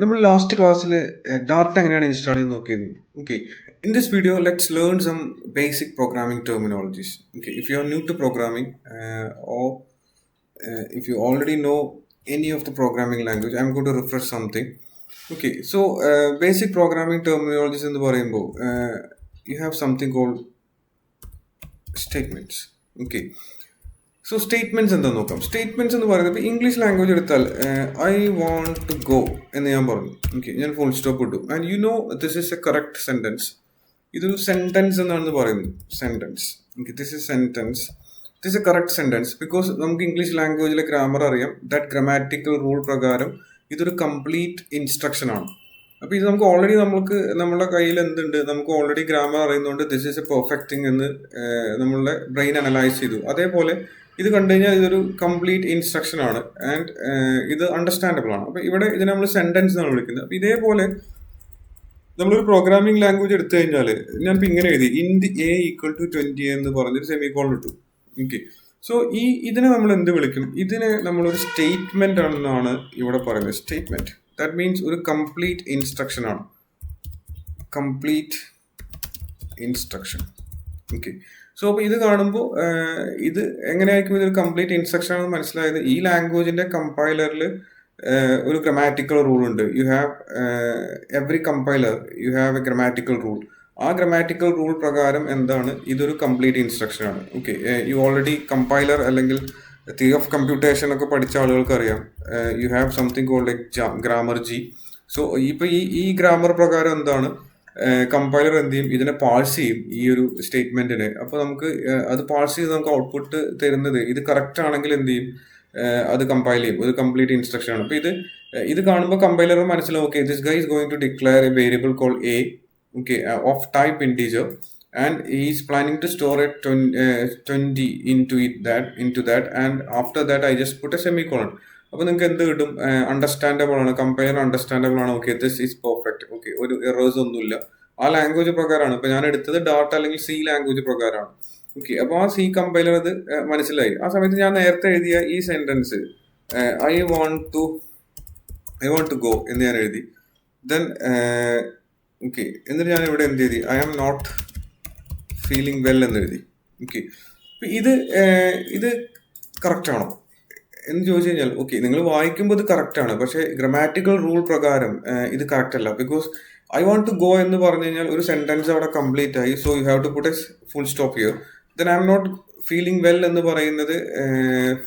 നമ്മൾ ലാസ്റ്റ് ക്ലാസ്സിൽ ഡാറ്റ എങ്ങനെയാണ് ഇൻസ്റ്റാൾ ചെയ്ത് നോക്കിയത്. Okay, in this video let's learn some basic programming terminologies. Okay, if you are new to programming or if you already know any of the programming language, I'm going to refresh something. Okay, so basic programming terminologies എന്ന് പറയുമ്പോൾ you have something called statements. Okay, so statements എന്താ നോക്കാം. Statements എന്ന് പറയുന്നത് ഇപ്പോൾ English language എടുത്താൽ I want to go എന്ന് ഞാൻ പറഞ്ഞു. ഓക്കെ, ഞാൻ ഫുൾ സ്റ്റോപ്പ് ഇട്ടു and you know this is A correct sentence. ഇതൊരു സെന്റൻസ് എന്നാണ് പറയുന്നത്. Sentence. Okay, this is sentence. This A correct sentence because നമുക്ക് ഇംഗ്ലീഷ് ലാംഗ്വേജിലെ ഗ്രാമർ അറിയാം. ദാറ്റ് ഗ്രാമാറ്റിക്കൽ റൂൾ പ്രകാരം ഇതൊരു കംപ്ലീറ്റ് ഇൻസ്ട്രക്ഷൻ ആണ്. അപ്പോൾ ഇത് നമുക്ക് ഓൾറെഡി നമ്മുടെ കയ്യിൽ എന്തുണ്ട്, നമുക്ക് ഓൾറെഡി ഗ്രാമർ അറിയുന്നതുകൊണ്ട് this is a perfect thing എന്ന് നമ്മളുടെ ബ്രെയിൻ അനലൈസ് ചെയ്തു. അതേപോലെ ഇത് കണ്ടു കഴിഞ്ഞാൽ ഇതൊരു കംപ്ലീറ്റ് ഇൻസ്ട്രക്ഷൻ ആണ് ആൻഡ് ഇത് അണ്ടർസ്റ്റാൻഡബിൾ ആണ്. അപ്പോൾ ഇവിടെ ഇതിനെ നമ്മൾ സെന്റൻസ് എന്നാണ് വിളിക്കുന്നത്. അപ്പോൾ ഇതേപോലെ നമ്മളൊരു പ്രോഗ്രാമിംഗ് ലാംഗ്വേജ് എടുത്തു കഴിഞ്ഞാൽ ഞാനിപ്പോൾ ഇങ്ങനെ എഴുതി ഇൻഡ് എ ഈക്വൽ ടു 20 എന്ന് പറഞ്ഞൊരു സെമിക്കോളൻ ഇട്ടു. ഓക്കെ, സോ ഇതിനെ നമ്മൾ എന്ത് വിളിക്കും? ഇതിനെ നമ്മളൊരു സ്റ്റേറ്റ്മെന്റ് ആണെന്നാണ് ഇവിടെ പറയുന്നത്. സ്റ്റേറ്റ്മെന്റ് ദാറ്റ് മീൻസ് ഒരു കംപ്ലീറ്റ് ഇൻസ്ട്രക്ഷൻ ആണ്. Complete instruction. ഓക്കെ, സോ അപ്പോൾ ഇത് കാണുമ്പോൾ ഇത് എങ്ങനെയായിരിക്കും ഇതൊരു കംപ്ലീറ്റ് ഇൻസ്ട്രക്ഷൻ ആണെന്ന് മനസ്സിലായത്. ഈ ലാംഗ്വേജിന്റെ കമ്പൈലറിൽ ഒരു ഗ്രാമാറ്റിക്കൽ റൂൾ ഉണ്ട്. You have every compiler you have a grammatical rule. ആ ഗ്രാമാറ്റിക്കൽ റൂൾ പ്രകാരം എന്താണ്, ഇതൊരു കംപ്ലീറ്റ് ഇൻസ്ട്രക്ഷൻ ആണ്. ഓക്കെ, യു ഓൾറെഡി കമ്പൈലർ അല്ലെങ്കിൽ തിയറി ഓഫ് കമ്പ്യൂട്ടേഷൻ ഒക്കെ പഠിച്ച ആളുകൾക്ക് അറിയാം. You have something called a grammar G. So ഇപ്പോൾ ഈ ഗ്രാമർ പ്രകാരം എന്താണ്, കമ്പൈലർ എന്ത് ചെയ്യും, ഇതിനെ പാഴ്സ് ചെയ്യും ഈ ഒരു സ്റ്റേറ്റ്മെന്റിനെ. അപ്പോൾ നമുക്ക് അത് പാഴ്സ് ചെയ്ത് നമുക്ക് ഔട്ട്പുട്ട് തരുന്നത് ഇത് കറക്റ്റ് ആണെങ്കിൽ എന്ത് ചെയ്യും, അത് കമ്പൈൽ ചെയ്യും. ഒരു കംപ്ലീറ്റ് ഇൻസ്ട്രക്ഷൻ ആണ്. അപ്പോൾ ഇത് കാണുമ്പോൾ കമ്പൈലർ മനസ്സിലാവും, okay this guy is going to declare a variable call a, okay, of type integer and he is planning to store it 20 into that and after that I just put a semicolon. അപ്പോൾ നിങ്ങൾക്ക് എന്ത് കിട്ടും, understandable ആണ്, compiler understandable ആണ്. Okay, this is perfect. Okay, ഒരു errors ഒന്നുമില്ല. ആ language പ്രകാരമാണ്. ഇപ്പോൾ ഞാൻ എടുത്തത് ഡാറ്റ അല്ലെങ്കിൽ സി ലാംഗ്വേജ് പ്രകാരമാണ്. ഓക്കെ, അപ്പോൾ ആ സി കമ്പൈലർ അത് മനസ്സിലായി. ആ സമയത്ത് ഞാൻ നേരത്തെ എഴുതിയ ഈ sentence I want to go എന്ന് ഞാൻ എഴുതി. ദെൻ ഓക്കെ, എന്നിട്ട് ഞാൻ ഇവിടെ എന്ത് എഴുതി, I am not feeling well എന്ന് എഴുതി. ഓക്കെ, ഇത് കറക്റ്റ് ആണോ എന്ന് ചോദിച്ചു കഴിഞ്ഞാൽ, ഓക്കെ, നിങ്ങൾ വായിക്കുമ്പോൾ ഇത് കറക്റ്റ് ആണ്, പക്ഷേ ഗ്രാമാറ്റിക്കൽ റൂൾ പ്രകാരം ഇത് കറക്റ്റ് അല്ല. Because I want to go എന്ന് പറഞ്ഞു കഴിഞ്ഞാൽ ഒരു സെന്റൻസ് അവിടെ കംപ്ലീറ്റ് ആയി. So you have to put a full stop here. Then I M not feeling well എന്ന് പറയുന്നത്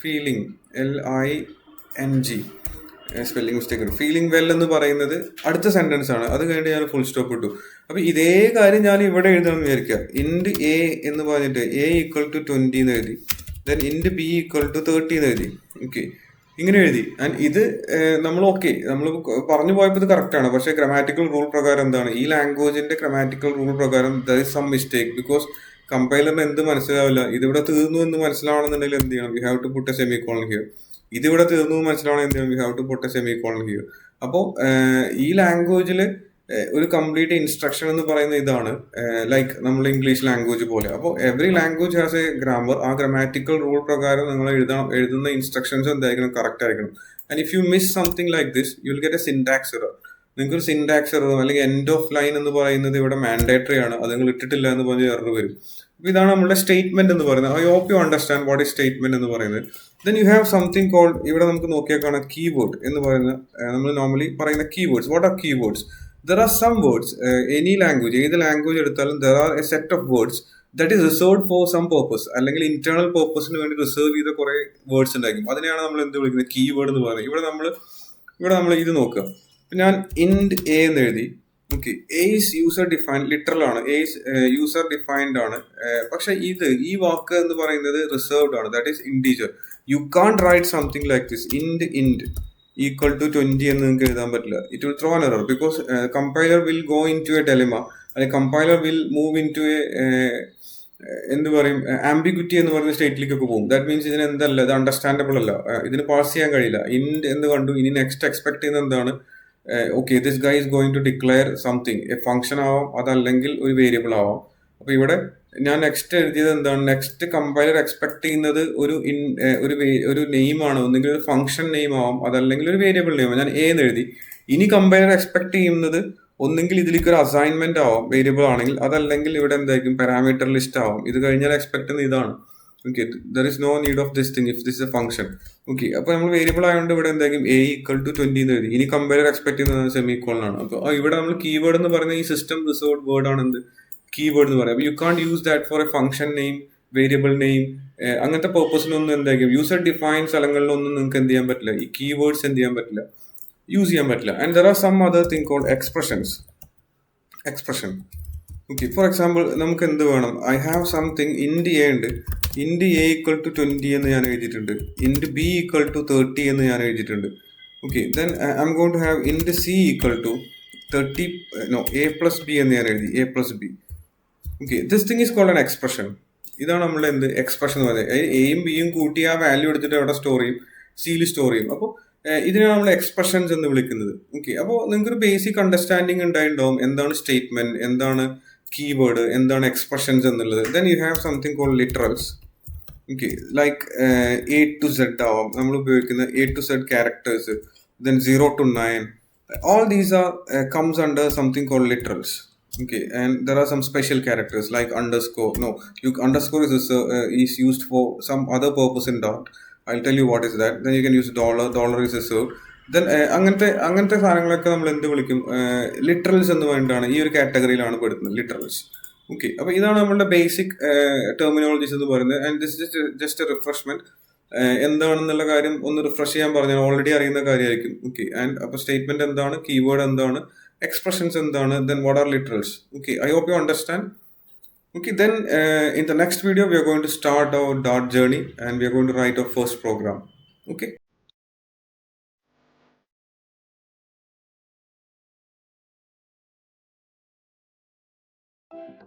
ഫീലിംഗ് LING സ്പെല്ലിംഗ് മിസ്റ്റേക്ക് ഉണ്ട്. ഫീലിംഗ് വെൽ എന്ന് പറയുന്നത് അടുത്ത സെന്റൻസ് ആണ്. അത് കഴിഞ്ഞിട്ട് ഞാൻ ഫുൾ സ്റ്റോപ്പ് ഇട്ടു. അപ്പൊ ഇതേ കാര്യം ഞാൻ ഇവിടെ എഴുതണം വിചാരിക്കുക. ഇൻഡ് എ എന്ന് പറഞ്ഞിട്ട് എ ഈക്വൽ ടു 20 എന്ന് എഴുതി. ദെൻ ഇൻഡ് ബി ഈക്വൽ ടു 30 എന്ന് എഴുതി. ഓക്കെ, ഇങ്ങനെ എഴുതി. ആൻഡ് ഇത് നമ്മൾ പറഞ്ഞു പോയപ്പോൾ ഇത് കറക്റ്റ് ആണ്, പക്ഷേ ഗ്രാമാറ്റിക്കൽ റൂൾ പ്രകാരം എന്താണ്, ഈ ലാംഗ്വേജിന്റെ ഗ്രാമാറ്റിക്കൽ റൂൾ പ്രകാരം there is some mistake. Because കമ്പൈലറിന് എന്ത് മനസ്സിലാവില്ല, ഇതിവിടെ തീർന്നു എന്ന് മനസ്സിലാവണമെന്നുണ്ടെങ്കിൽ എന്ത് ചെയ്യണം, you have to put a semicolon here. ഇതിവിടെ തീർന്നു മനസ്സിലാവണം എന്ത് ചെയ്യണം, you have to put a semicolon here. അപ്പോൾ ഈ ലാംഗ്വേജിൽ ഒരു കംപ്ലീറ്റ് ഇൻസ്ട്രക്ഷൻ എന്ന് പറയുന്ന ഇതാണ് ലൈക്ക് നമ്മൾ ഇംഗ്ലീഷ് ലാംഗ്വേജ് പോലെ. അപ്പോൾ every language has A grammar. ആ ഗ്രാമാറ്റിക്കൽ റൂൾ പ്രകാരം നിങ്ങൾ എഴുതുന്ന ഇൻസ്ട്രക്ഷൻസ് എന്തായിരിക്കണം, കറക്റ്റ് ആയിരിക്കണം. And if you miss something like this you will get A syntax error. നിങ്ങൾക്കൊരു സിൻടാക്സ് എറർ അല്ലെങ്കിൽ എൻഡ് ഓഫ് ലൈൻ എന്ന് പറയുന്നത് ഇവിടെ മാൻഡേറ്ററി ആണ്, അത് നിങ്ങൾ ഇട്ടിട്ടില്ല എന്ന് പറഞ്ഞ് എറർ വരും. അപ്പോൾ ഇതാണ് നമ്മുടെ സ്റ്റേറ്റ്മെന്റ് എന്ന് പറയുന്നത്. I hope you understand what is statement എന്ന് പറയുന്നത്. Then you have something called, ഇവിടെ നമുക്ക് നോക്കിയാൽ കാണാം കീവേഡ് എന്ന് പറയുന്ന നമ്മൾ നോർമലി പറയുന്ന keywords. What are keywords? There are some words, any language, ഏത് ലാംഗ്വേജ് എടുത്താലും there are a set of words that is reserved for some purpose, അല്ലെങ്കിൽ ഇന്റേണൽ പർപ്പസിന് വേണ്ടി റിസർവ് ചെയ്ത കുറെ വേർഡ്സ് ഉണ്ടായിരിക്കും. അതിനെയാണ് നമ്മൾ എന്ത് വിളിക്കുന്നത്, കീവേഡ് എന്ന് പറയുന്നത്. ഇവിടെ നമ്മൾ ഇത് നോക്കുക. ഞാൻ ഇൻഡ് എ എന്ന് എഴുതി. Okay, a is user defined, literal ആണ്, എ ഈസ് യൂസർ ഡിഫൈൻഡ് ആണ്. പക്ഷെ ഈ വാക്ക് എന്ന് പറയുന്നത് റിസർവ്ഡ് ആണ്, that is integer. You can write something like this, int equal to 20 എന്ന് നിങ്ങൾക്ക് എഴുതാൻ പറ്റില്ല. It will throw an error because compiler will go into a dilemma, അല്ലെങ്കിൽ compiler will move into a എന്ത് പറയും, ambiguity എന്ന് പറയുന്ന സ്റ്റേറ്റിലേക്കൊക്കെ പോകും. ദാറ്റ് മീൻസ് ഇതിന് എന്തല്ല, ഇത് അണ്ടർസ്റ്റാൻഡബിൾ അല്ല, ഇതിന് പാസ് ചെയ്യാൻ കഴിയില്ല. ഇൻഡ് എന്ന് കണ്ടു, ഇനി നെക്സ്റ്റ് എക്സ്പെക്ട് ചെയ്യുന്നത് എന്താണ്, okay this guy is going to declare something, a function ആവാം, അതല്ലെങ്കിൽ ഒരു വേരിയബിൾ ആവാം. അപ്പോൾ ഇവിടെ ഞാൻ നെക്സ്റ്റ് എഴുതിയത് എന്താണ്, നെക്സ്റ്റ് കമ്പൈലർ എക്സ്പെക്ട് ചെയ്യുന്നത് ഒരു നെയിം ആണ്, ഒന്നുകിൽ ഒരു ഫംഗ്ഷൻ നെയിം ആവും, അതല്ലെങ്കിൽ ഒരു വേരിയബിൾ നെയിം. ഞാൻ എ എന്ന് എഴുതി. ഇനി കമ്പൈലർ എക്സ്പെക്ട് ചെയ്യുന്നത് ഒന്നെങ്കിൽ ഇതിലേക്ക് ഒരു അസൈൻമെന്റ് ആവും വേരിയബിൾ ആണെങ്കിൽ, അതല്ലെങ്കിൽ ഇവിടെ എന്തായിരിക്കും പാരാമീറ്റർ ലിസ്റ്റ് ആവും. ഇത് കഴിഞ്ഞാൽ എക്സ്പെക്ട് ചെയ്യുന്നത് ഇതാണ്. Okay, there is no need of this thing if this a function. Okay, അപ്പൊ നമ്മൾ വേരിയബിൾ ആയതുകൊണ്ട് ഇവിടെ എന്തായിരിക്കും എ ഈക്വൽ ടു 20 എന്ന് എഴുതി. ഇനി കമ്പൈലർ എക്സ്പെക്ട് ചെയ്യുന്നത് സെമിക്കോളൻ ആണ്. അപ്പൊ ഇവിടെ നമ്മൾ കീവേഡ് എന്ന് പറയുന്ന ഈ സിസ്റ്റം റിസർവ്ഡ് വേർഡ് ആണ് എന്ത്, കീവേഡ് എന്ന് പറയാം. You can't use that for a function name, variable name, അങ്ങനത്തെ പേർപ്പസിനൊന്നും എന്തായിരിക്കും യൂസർ ഡിഫൈൻ സ്ഥലങ്ങളിലൊന്നും നിങ്ങൾക്ക് എന്ത് ചെയ്യാൻ പറ്റില്ല, ഈ കീവേഡ്സ് എന്ത് ചെയ്യാൻ പറ്റില്ല, യൂസ് ചെയ്യാൻ പറ്റില്ല. And there are some other thing called expressions. Expression. Okay, for example നമുക്ക് എന്ത് വേണം, I have something int a ഉണ്ട്. ഇൻഡ് എ ഈക്വൽ ടു 20 എന്ന് ഞാൻ എഴുതിയിട്ടുണ്ട്. ഇൻഡ് ബി ഈക്വൽ ടു 30 എന്ന് ഞാൻ എഴുതിയിട്ടുണ്ട്. Okay, then I am going to have int c equal to 30 a plus b എന്ന് ഞാൻ എഴുതി, a plus b. Okay, this thing is called an expression. ഇതാണ് നമ്മുടെ എന്ത് എക്സ്പ്രഷൻ എന്ന് പറയുന്നത്. എയും ബിയും കൂട്ടി ആ വാല്യൂ എടുത്തിട്ട് അവിടെ സ്റ്റോർ ചെയ്യും, സിയിൽ സ്റ്റോർ ചെയ്യും. അപ്പോൾ ഇതിനാണ് നമ്മൾ എക്സ്പ്രഷൻസ് എന്ന് വിളിക്കുന്നത്. ഓക്കെ, അപ്പോൾ നിങ്ങൾക്കൊരു ബേസിക് അണ്ടർസ്റ്റാൻഡിങ് ഉണ്ടായിട്ടുണ്ടാവും എന്താണ് സ്റ്റേറ്റ്മെന്റ്, എന്താണ് കീവേഡ്, എന്താണ് എക്സ്പ്രഷൻസ് എന്നുള്ളത്. Then you have something called literals. Okay, like a to z ആവാം നമ്മൾ ഉപയോഗിക്കുന്ന a to z characters. Then 0 to 9, all these are comes under something called literals. Okay, and there are some special characters like underscore. No, underscore is used for some other purpose in Dart. I'll tell you what is that. Then you can use dollar. Dollar is reserved. Then അങ്ങനത്തെ സാധനങ്ങളൊക്കെ നമ്മൾ എന്ത് വിളിക്കും, literals എന്ന് വേണ്ടിയിട്ടാണ് ഈ ഒരു കാറ്റഗറിയിലാണ് പെടുന്നത്, ലിറ്ററൽസ്. ഓക്കെ, അപ്പോൾ ഇതാണ് നമ്മളുടെ ബേസിക് ടെർമിനോളജീസ് എന്ന് പറയുന്നത്. And this just A refreshment. എന്താണെന്നുള്ള കാര്യം ഒന്ന് റിഫ്രഷ് ചെയ്യാൻ പറഞ്ഞാൽ ഓൾറെഡി അറിയുന്ന കാര്യമായിരിക്കും. ഓക്കെ, ആൻഡ് അപ്പോൾ സ്റ്റേറ്റ്മെന്റ് എന്താണ്, കീവേഡ് എന്താണ്, expressions എന്താണ്, then what are literals. Okay, I hope you understand. Okay, then in the next video we are going to start our Dart journey and we are going to write our first program. Okay.